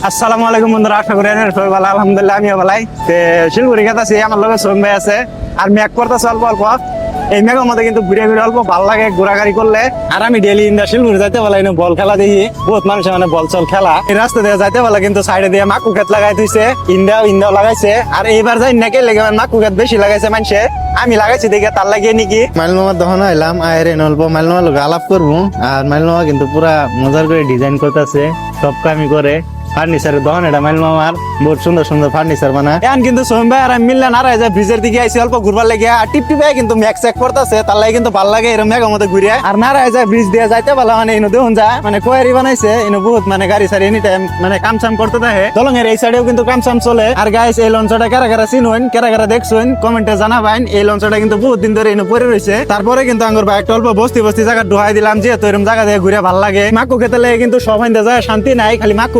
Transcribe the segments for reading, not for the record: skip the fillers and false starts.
আসসালামু আলাইকুম বন্ধুরা, আশা করি সবাই ভালো। আলহামদুলিল্লাহ আমিও ভালাই। শিলগুড়ি গেতাছি, আমার লগে সোম ভাই আছে আর মেঘ করতেছে অল্প অল্প। এই মেঘের মধ্যে কিন্তু ঘুরে ঘুরে অল্প ভালো লাগে ঘোরাঘুরি করলে। আর আমি ডেলি ইন্দা শিলগুড়ি যাইতে বলা বল খেলা দেখি, বহুত মানুষের মানে বল চল খেলা। এই রাস্তা দিয়ে যাইতে বলা কিন্তু সাইডে দিয়ে মাকু খেত লাগাই দিয়েছে, ইন্দাও লাগাইছে। আর এইবার যাই নাকি লেগে মাকু খেত বেশি লাগাইছে মানুষে, আমি লাগাইছি দেখে তার লাগিয়ে নাকি মাইলমামা দহন হইলাম। আয়ের অল্প মাইলমামা লোক আলাপ করবো। আর মাইলমামা কিন্তু পুরা মজার করে ডিজাইন করতেছে, সব কামি করে। ফার্নিচারের দহন এটা মাইলমামার, বহুত সুন্দর সুন্দর ফার্নিচার বানায়। এখন কিন্তু সোম ভাই আর আমি মিললে না রায় ব্রিজের দিকে আইসি অল্প ঘুরবার লেগে। আর টিপ টিপে কিন্তু ম্যাক চেক করতেছে, তার লাগে কিন্তু ভালো লাগে এরকম মেঘের মধ্যে ঘুরে। আর না রায় ব্রিজ দিয়ে যাইতে পারলা মানে ইনো দেখুন যা মানে কোয়ারি বানাইছে, ইনো বহুত মানে গাড়ি সারি এনি টাইম মানে কাম চাম করতে থাকে। দলঙের এই সাইডেও কিন্তু কাম চাম চলে। আর গাইস এই লঞ্চটা কারা কারা চিনুন, কারা কারা দেখছেন কমেন্টে জানাবেন। এই লঞ্চটা কিন্তু বহুত দিন ধরে ইনো পড়ে রয়েছে। তারপরে কিন্তু আঙ্গুর বাইকটা অল্প বস্তি বস্তি জায়গা ঢুকাই দিলাম, যেহেতু এরকম জায়গা দিয়ে ঘুরে ভালো লাগে। মাকু খেতে লেগে কিন্তু সবাই যায় শান্তি নাই, খালি মাকু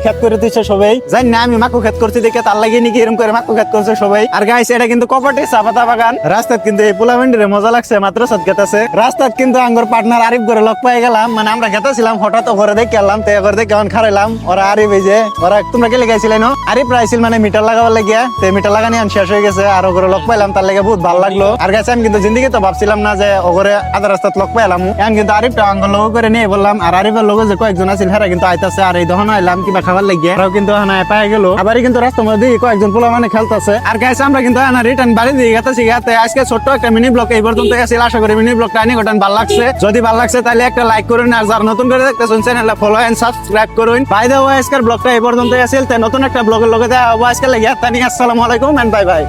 খেত করে দিচ্ছে সবাই। জানি না আমি মাকু খেত করছি দেখে তার লাগে নাকি এরকম করে মাকু খেত করছে সবাই। আর গাইস এটা কিন্তু কপাটি চাপাতা বাগান। রাস্তাত কিন্তু এই পোলামেন্ডিরে মজা লাগছে, মাত্র সাত গেতাছে। রাস্তাত কিন্তু আঙ্গুর পার্টনার আরিফ করে লক পাই গেলাম, মানে আমরা গেতাছিলাম হঠাৎ ঘরে দেখে গেলাম। তো ঘরে দেখে কেমন খারাইলাম। ওরা আরিফ এই যে ওরা তোমরা গেলে গেছিলে না, আরিফ রাইছিল মানে মিটার লাগাবার লাগিয়া। তো মিটার লাগানি আন শেষ হয়ে গেছে, আর ওগরে লক পাইলাম, তার লাগে বহুত ভালো লাগলো। আর গাইস আমি কিন্তু জিন্দিগি তো ভাবছিলাম না যে ওগরে আধা রাস্তাত লক পাইলাম। এখন কিন্তু আরিফটা আঙ্গুর লোক করে নিয়ে বললাম। আর আরিফের লোক যে কয়েকজন আছিল হেরা কিন্তু আইতাছে। আর এই দহন আইলাম কিবা খাবার লাগিয়ে, ওরাও কিন্তু পাই গেল। আবার কিন্তু রাস্তার মধ্যে কয়েকজন পোলা মানে খেলতেছে। আর গাইস আমরা কিন্তু রিটার্ন বাড়ি দিয়ে গেতেছি। আজকে ছোট্ট একটা মিনি ব্লগ এই পর্যন্ত আসছিল। আশা করি মিনি ব্লগটা আনি ঘটন ভালো লাগছে। যদি ভালো লাগছে তাহলে একটা লাইক করুন, আর যারা নতুন করে দেখতেছেন চ্যানেলটা ফলো এন্ড সাবস্ক্রাইব করুন। বাই দ্য ওয়ে আজকের ব্লগটা এই পর্যন্ত আসছিল। নতুন একটা ব্লগের লগে দেখা হবো আজকে লাগিয়ে। আসসালামু আলাইকুম এন্ড বাই বাই।